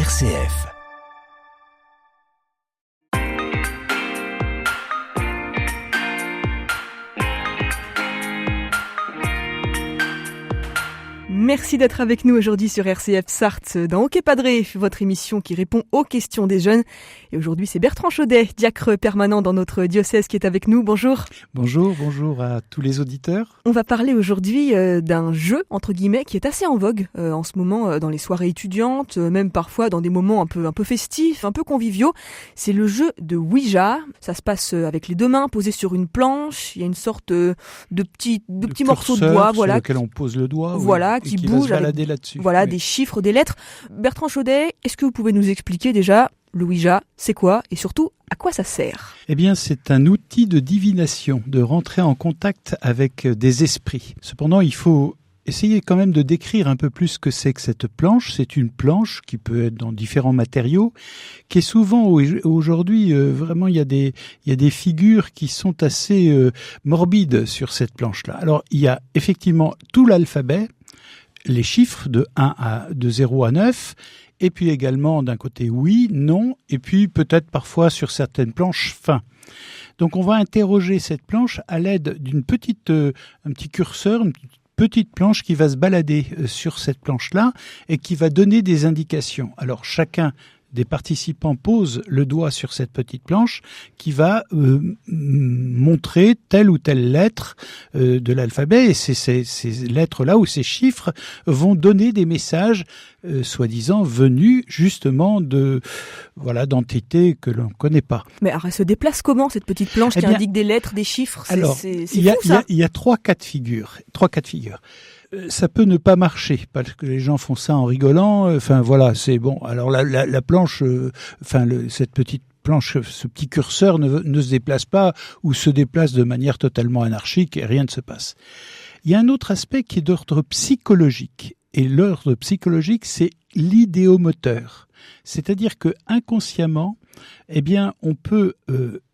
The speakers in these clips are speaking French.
RCF. Merci d'être avec nous aujourd'hui sur RCF Sarthe dans Ok Padré, votre émission qui répond aux questions des jeunes. Et aujourd'hui, c'est Bertrand Chaudet, diacre permanent dans notre diocèse qui est avec nous. Bonjour. Bonjour à tous les auditeurs. On va parler aujourd'hui d'un jeu, entre guillemets, qui est assez en vogue en ce moment dans les soirées étudiantes, même parfois dans des moments un peu festifs, un peu conviviaux. C'est le jeu de Ouija. Ça se passe avec les deux mains posées sur une planche. Il y a une sorte de petits morceaux de bois, sur lequel on pose le doigt. Voilà, qui bouge avec là-dessus. Voilà, oui. Des chiffres, des lettres. Bertrand Chaudet, est-ce que vous pouvez nous expliquer déjà le Ouija, c'est quoi et surtout à quoi ça sert ? Eh bien, c'est un outil de divination, de rentrer en contact avec des esprits. Cependant, il faut essayer quand même de décrire un peu plus ce que c'est que cette planche. C'est une planche qui peut être dans différents matériaux, qui est souvent aujourd'hui vraiment il y a des figures qui sont assez morbides sur cette planche-là. Alors, il y a effectivement tout l'alphabet, les chiffres de 0 à 9, et puis également d'un côté oui, non, et puis peut-être parfois sur certaines planches fin. Donc on va interroger cette planche à l'aide d'un petit curseur, une petite planche qui va se balader sur cette planche-là et qui va donner des indications. Alors chacun des participants pose le doigt sur cette petite planche qui va montrer telle ou telle lettre de l'alphabet, et ces lettres-là ou ces chiffres vont donner des messages soi-disant venus justement d'entités que l'on ne connaît pas. Mais alors elle se déplace comment cette petite planche qui indique des lettres, des chiffres ? C'est fou ça. Il y a trois cas de figure. Ça peut ne pas marcher parce que les gens font ça en rigolant. Enfin voilà, c'est bon. Alors la planche, cette petite planche, ce petit curseur ne se déplace pas ou se déplace de manière totalement anarchique et rien ne se passe. Il y a un autre aspect qui est d'ordre psychologique. Et l'ordre psychologique, c'est l'idéomoteur. C'est-à-dire que inconsciemment, eh bien, on peut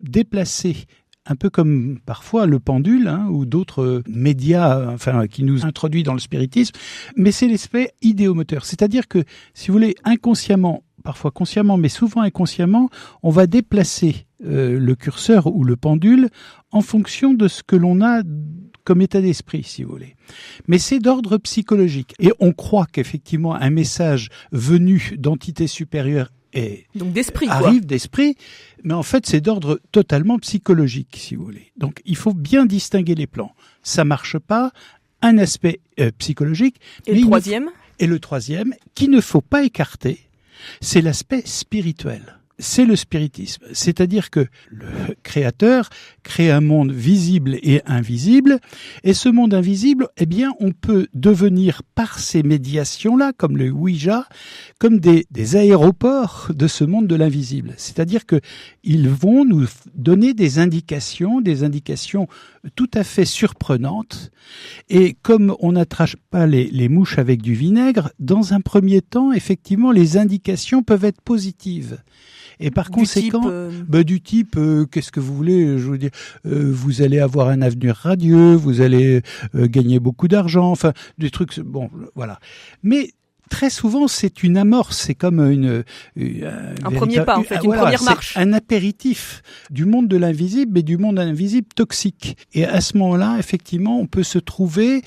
déplacer un peu comme parfois le pendule ou d'autres médias qui nous introduisent dans le spiritisme, mais c'est l'aspect idéomoteur. C'est-à-dire que, si vous voulez, inconsciemment, parfois consciemment, mais souvent inconsciemment, on va déplacer le curseur ou le pendule en fonction de ce que l'on a comme état d'esprit, si vous voulez. Mais c'est d'ordre psychologique. Et on croit qu'effectivement, un message venu d'entités supérieures donc d'esprit, arrive d'esprit, mais en fait c'est d'ordre totalement psychologique, si vous voulez. Donc il faut bien distinguer les plans. Ça marche pas, un aspect psychologique. Et le troisième ? Et le troisième, qu'il ne faut pas écarter, c'est l'aspect spirituel. C'est le spiritisme. C'est-à-dire que le créateur crée un monde visible et invisible, et ce monde invisible, eh bien, on peut devenir par ces médiations-là, comme le Ouija, comme des aéroports de ce monde de l'invisible. C'est-à-dire que ils vont nous donner des indications tout à fait surprenantes, et comme on n'attrape pas les mouches avec du vinaigre, dans un premier temps, effectivement, les indications peuvent être positives. Et par conséquent, du type, qu'est-ce que vous voulez, je veux dire, vous allez avoir un avenir radieux, vous allez gagner beaucoup d'argent, enfin, des trucs, bon, voilà. Mais très souvent, c'est une amorce, c'est comme un premier pas, en fait, une première marche. C'est un apéritif du monde de l'invisible, mais du monde invisible toxique. Et à ce moment-là, effectivement, on peut se trouver,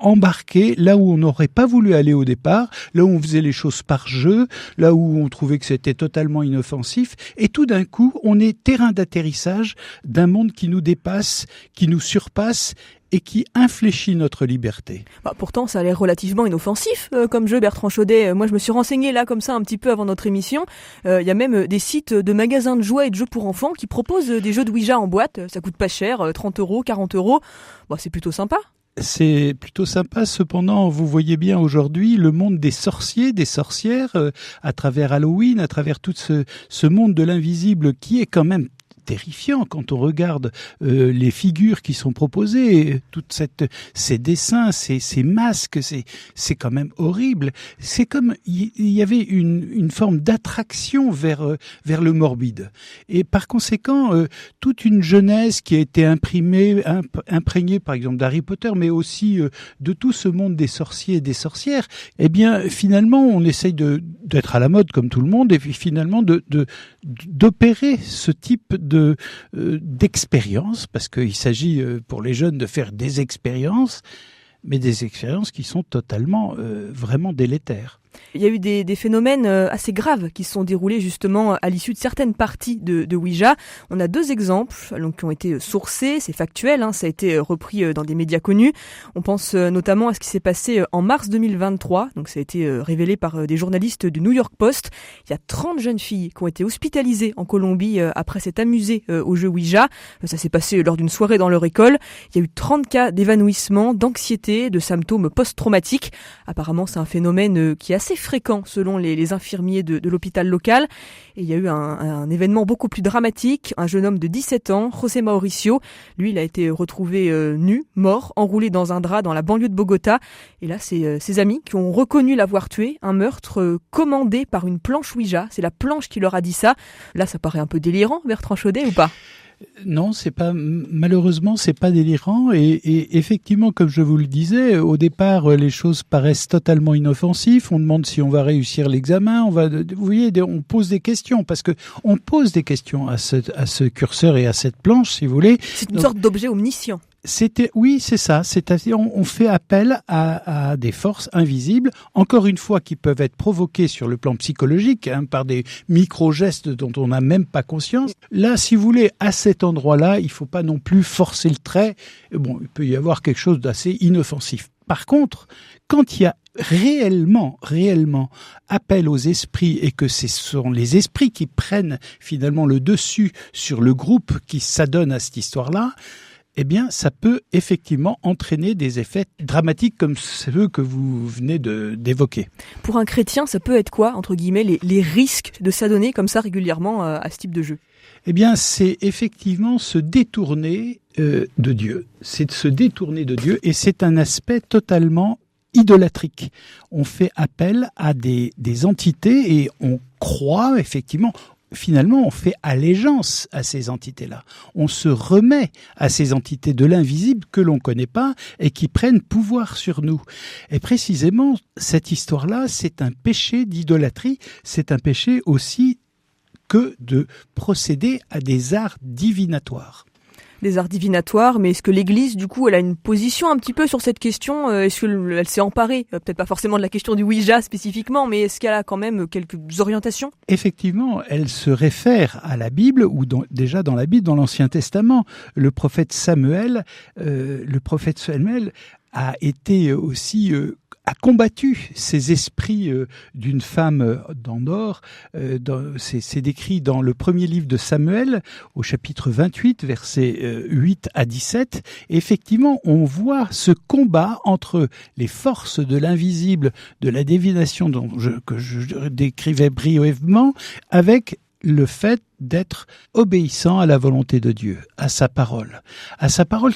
embarqué là où on n'aurait pas voulu aller au départ, là où on faisait les choses par jeu, là où on trouvait que c'était totalement inoffensif, et tout d'un coup, on est terrain d'atterrissage d'un monde qui nous dépasse, qui nous surpasse, et qui infléchit notre liberté. Pourtant, ça a l'air relativement inoffensif comme jeu, Bertrand Chaudet. Moi, je me suis renseigné là comme ça un petit peu avant notre émission. Il y a même des sites de magasins de jouets et de jeux pour enfants qui proposent des jeux de Ouija en boîte. Ça coûte pas cher, 30 €, 40 €. C'est plutôt sympa. C'est plutôt sympa. Cependant, vous voyez bien aujourd'hui le monde des sorciers, des sorcières, à travers Halloween, à travers tout ce monde de l'invisible qui est quand même terrifiant quand on regarde les figures qui sont proposées, ces dessins, ces masques, c'est quand même horrible. C'est comme il y avait une forme d'attraction vers le morbide. Et par conséquent, toute une jeunesse qui a été imprégnée par exemple d'Harry Potter, mais aussi de tout ce monde des sorciers et des sorcières, eh bien finalement on essaye de d'être à la mode comme tout le monde et puis finalement d'opérer ce type d'expérience, parce qu'il s'agit pour les jeunes de faire des expériences, mais des expériences qui sont totalement, vraiment délétères. Il y a eu des phénomènes assez graves qui se sont déroulés justement à l'issue de certaines parties de Ouija. On a 2 exemples donc, qui ont été sourcés, c'est factuel, ça a été repris dans des médias connus. On pense notamment à ce qui s'est passé en mars 2023, donc ça a été révélé par des journalistes du New York Post. Il y a 30 jeunes filles qui ont été hospitalisées en Colombie après s'être amusées au jeu Ouija. Ça s'est passé lors d'une soirée dans leur école. Il y a eu 30 cas d'évanouissement, d'anxiété, de symptômes post-traumatiques. Apparemment, c'est un phénomène qui est assez fréquent selon les infirmiers de l'hôpital local. Et il y a eu un événement beaucoup plus dramatique. Un jeune homme de 17 ans, José Mauricio, lui, il a été retrouvé nu, mort, enroulé dans un drap dans la banlieue de Bogota. Et là, c'est ses amis qui ont reconnu l'avoir tué. Un meurtre commandé par une planche Ouija. C'est la planche qui leur a dit ça. Là, ça paraît un peu délirant, Bertrand Chaudet, ou pas ? Non, malheureusement, c'est pas délirant. Et effectivement, comme je vous le disais, au départ, les choses paraissent totalement inoffensives. On demande si on va réussir l'examen. Vous voyez, on pose des questions parce que on pose des questions à ce curseur et à cette planche, si vous voulez. C'est une sorte d'objet omniscient. Oui, c'est ça. C'est-à-dire, on fait appel à des forces invisibles, encore une fois, qui peuvent être provoquées sur le plan psychologique, par des micro-gestes dont on n'a même pas conscience. Là, si vous voulez, à cet endroit-là, il faut pas non plus forcer le trait. Bon, il peut y avoir quelque chose d'assez inoffensif. Par contre, quand il y a réellement appel aux esprits et que ce sont les esprits qui prennent finalement le dessus sur le groupe qui s'adonne à cette histoire-là, eh bien, ça peut effectivement entraîner des effets dramatiques comme ceux que vous venez d'évoquer. Pour un chrétien, ça peut être quoi, entre guillemets, les risques de s'adonner comme ça régulièrement à ce type de jeu ? Eh bien, c'est effectivement se détourner de Dieu. C'est de se détourner de Dieu et c'est un aspect totalement idolâtrique. On fait appel à des entités et on croit effectivement... Finalement, on fait allégeance à ces entités-là. On se remet à ces entités de l'invisible que l'on ne connaît pas et qui prennent pouvoir sur nous. Et précisément, cette histoire-là, c'est un péché d'idolâtrie. C'est un péché aussi que de procéder à des arts divinatoires. Des arts divinatoires, mais est-ce que l'Église, du coup, elle a une position un petit peu sur cette question ? Est-ce qu'elle s'est emparée, peut-être pas forcément de la question du Ouija spécifiquement, mais est-ce qu'elle a quand même quelques orientations ? Effectivement, elle se réfère à la Bible, ou déjà dans la Bible, dans l'Ancien Testament. Le prophète Samuel a été aussi... a combattu ces esprits d'une femme d'Andorre. C'est décrit dans le premier livre de Samuel, au chapitre 28, versets 8 à 17. Et effectivement, on voit ce combat entre les forces de l'invisible, de la divination que je décrivais brièvement, avec le fait d'être obéissant à la volonté de Dieu, à sa parole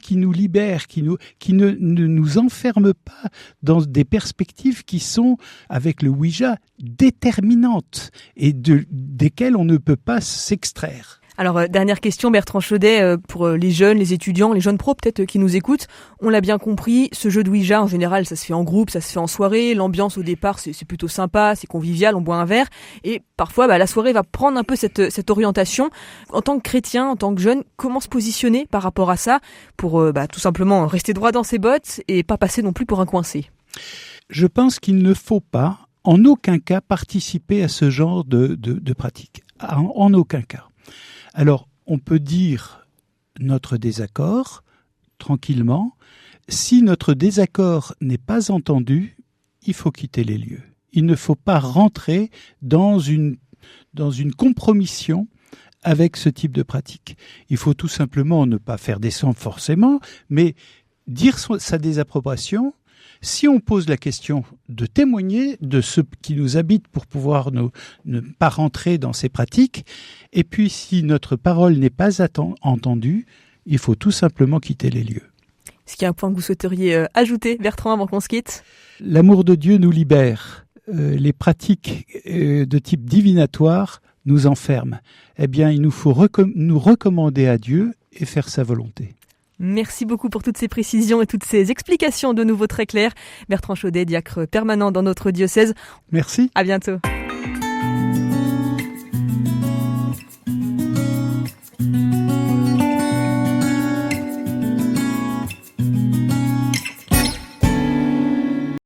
qui nous libère, qui ne nous enferme pas dans des perspectives qui sont, avec le Ouija, déterminantes et desquelles on ne peut pas s'extraire. Alors, dernière question, Bertrand Chaudet, pour les jeunes, les étudiants, les jeunes pros peut-être qui nous écoutent. On l'a bien compris, ce jeu de Ouija, en général, ça se fait en groupe, ça se fait en soirée. L'ambiance, au départ, c'est plutôt sympa, c'est convivial, on boit un verre. Et parfois, la soirée va prendre un peu cette orientation. En tant que chrétien, en tant que jeune, comment se positionner par rapport à ça pour tout simplement rester droit dans ses bottes et pas passer non plus pour un coincé ? Je pense qu'il ne faut pas, en aucun cas, participer à ce genre de pratique. En aucun cas. Alors, on peut dire notre désaccord, tranquillement. Si notre désaccord n'est pas entendu, il faut quitter les lieux. Il ne faut pas rentrer dans une compromission avec ce type de pratique. Il faut tout simplement ne pas faire descendre forcément, mais dire sa désapprobation. Si on pose la question de témoigner de ce qui nous habite pour pouvoir ne pas rentrer dans ces pratiques, et puis si notre parole n'est pas entendue, il faut tout simplement quitter les lieux. Est-ce qu'il y a un point que vous souhaiteriez ajouter, Bertrand, avant qu'on se quitte ? L'amour de Dieu nous libère. Les pratiques de type divinatoire nous enferment. Eh bien, il nous faut nous recommander à Dieu et faire sa volonté. Merci beaucoup pour toutes ces précisions et toutes ces explications de nouveau très claires. Bertrand Chaudet, diacre permanent dans notre diocèse. Merci. À bientôt.